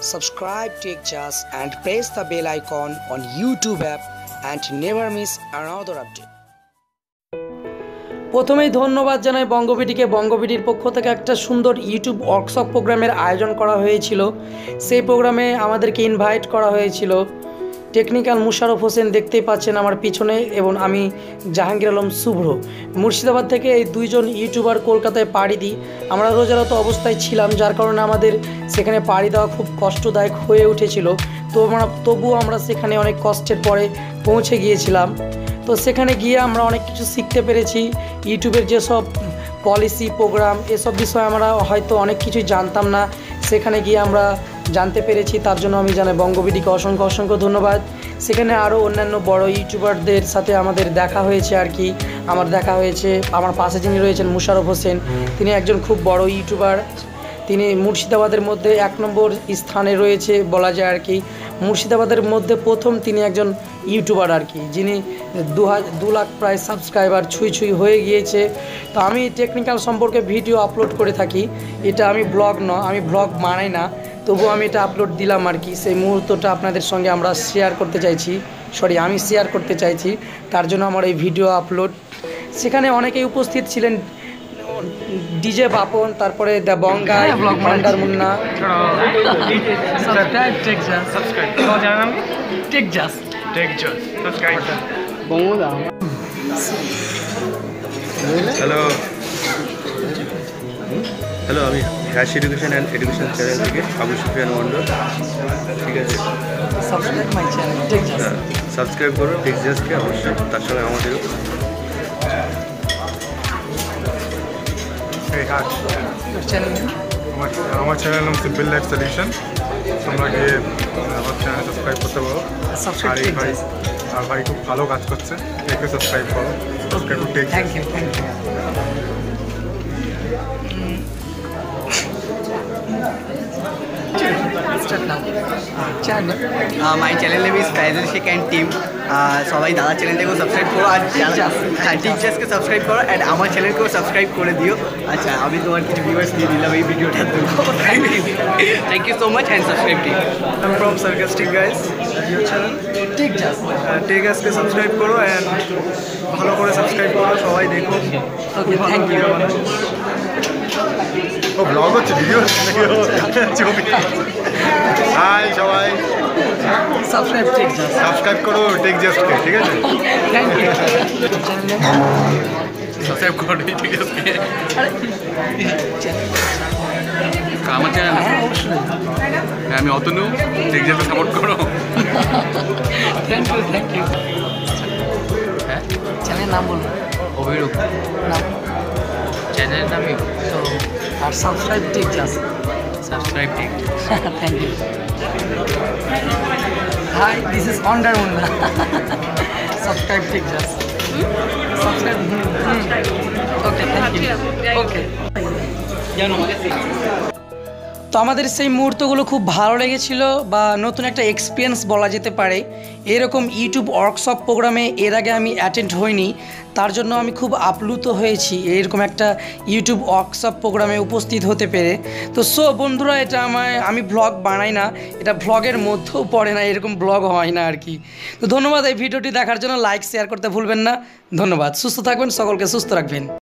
subscribe Take Just and press the bell icon on YouTube app and never miss another update. প্রথমেই ধন্যবাদ জানাই বঙ্গবিডিকে। বঙ্গবিডির পক্ষ থেকে একটা সুন্দর ইউটিউব ওয়ার্কশপ প্রোগ্রামের আয়োজন করা হয়েছিল। সেই প্রোগ্রামে আমাদেরকে ইনভাইট করা হয়েছিল টেকনিক্যাল মুশারফ হোসেন, দেখতেই পাচ্ছেন আমার পিছনে, এবং আমি জাহাঙ্গীর আলম শুভ্র। মুর্শিদাবাদ থেকে এই দুইজন ইউটিউবার কলকাতায় পাড়ি দিই। আমরা রোজারত অবস্থায় ছিলাম, যার কারণে আমাদের সেখানে পাড়ি দেওয়া খুব কষ্টদায়ক হয়ে উঠেছিল। তবুও আমরা সেখানে অনেক কষ্টের পরে পৌঁছে গিয়েছিলাম। তো সেখানে গিয়ে আমরা অনেক কিছু শিখতে পেরেছি। ইউটিউবের যেসব পলিসি প্রোগ্রাম এসব বিষয়ে আমরা হয়তো অনেক কিছুই জানতাম না, সেখানে গিয়ে আমরা জানতে পেরেছি। তার জন্য আমি জানাই বঙ্গবিডিকে অসংখ্য ধন্যবাদ। সেখানে আরও অন্যান্য বড় ইউটিউবারদের সাথে আমাদের দেখা হয়েছে আর কি। আমার পাশে যিনি রয়েছেন মুশারফ হোসেন, তিনি একজন খুব বড় ইউটিউবার। তিনি মুর্শিদাবাদের মধ্যে 1 নম্বর স্থানে রয়েছে বলা যায় আর কি। মুর্শিদাবাদের মধ্যে প্রথম তিনি একজন ইউটিউবার আর কি, যিনি 2 লাখ প্রায় সাবস্ক্রাইবার ছুঁই হয়ে গিয়েছে। তো আমি টেকনিক্যাল সম্পর্কে ভিডিও আপলোড করে থাকি। এটা আমি ব্লগ বানাই না, তবুও আমি এটা আপলোড দিলাম আর কি। সেই মুহূর্তটা আপনাদের সঙ্গে আমি শেয়ার করতে চাইছি। তার জন্য আমার এই ভিডিও আপলোড। সেখানে অনেকেই উপস্থিত ছিলেন, ডিজে বাপন, তারপরে দ্য বঙ্গা, মুন্না। হ্যালো, আমি hash education and education channel থেকে আবু সুফিয়ান মন্ডল। ঠিক আছে, সাবস্ক্রাইব করো টেক জাস্টকে অবশ্যই, তার সঙ্গে আমাদেরও। আমার চ্যানেল নাম সিম্পল লাইফ সলিউশন। তোমরা গিয়ে আমার চ্যানেল সাবস্ক্রাইব করতে পারো। আর ভাই খুব ভালো কাজ করছে, একে সাবস্ক্রাইব করো। Subscribe to tech. Thank you. My channel name is Faizul Sheikh and team. সবাই দাদা চ্যানেলটাকেও সাবস্ক্রাইব করো, আর টিচার্সকে সাবস্ক্রাইব করো, অ্যান্ড আমার চ্যানেলকেও সাবস্ক্রাইব করে দিও। আচ্ছা, আমি তোমার কিছু ভিউয়ার্স দিয়ে দিলাম এই ভিডিওটা। Thank you so much and subscribe team. I'm from Sarcastic Guys YouTube channel. Take Justকে সাবস্ক্রাইব করো অ্যান্ড ভালো করে সাবস্ক্রাইব করো, সবাই দেখো। Okay, thank you. ও ব্লগ হচ্ছে, ভিডিও ছবি। হাই সবাই, সাবস্ক্রাইব করো টেক জাস্টকে। ঠিক আছে, থ্যাংক ইউ। সাবস্ক্রাইব করো টেক জাস্টকে। আমার চ্যানেল আমি অতনু, টেক জাস্টকে সাপোর্ট করো। Thank you. হ্যাঁ, চ্যানেলের নাম বলুন। অভিরূপ নাম, চ্যানেলের নামই তো আর subscribe tech just. Subscribe tech. Thank you. Hi, this is Munna. Subscribe Take Just. Subscribe. Okay, thank you. Okay. তো আমাদের সেই মুহূর্তগুলো খুব ভালো লেগেছিল, বা নতুন একটা এক্সপিরিয়েন্স বলা যেতে পারে। এরকম ইউটিউব ওয়ার্কশপ প্রোগ্রামে এর আগে আমি অ্যাটেন্ড হইনি, তার জন্য আমি খুব আপ্লুত হয়েছি এরকম একটা ইউটিউব ওয়ার্কশপ প্রোগ্রামে উপস্থিত হতে পেরে। তো বন্ধুরা, এটা আমি ব্লগ বানাই না, এটা ব্লগের মধ্যেও পড়ে না, এরকম ব্লগ হয় না আর কি। তো ধন্যবাদ এই ভিডিওটি দেখার জন্য। লাইক শেয়ার করতে ভুলবেন না। ধন্যবাদ। সুস্থ থাকবেন, সকলকে সুস্থ রাখবেন।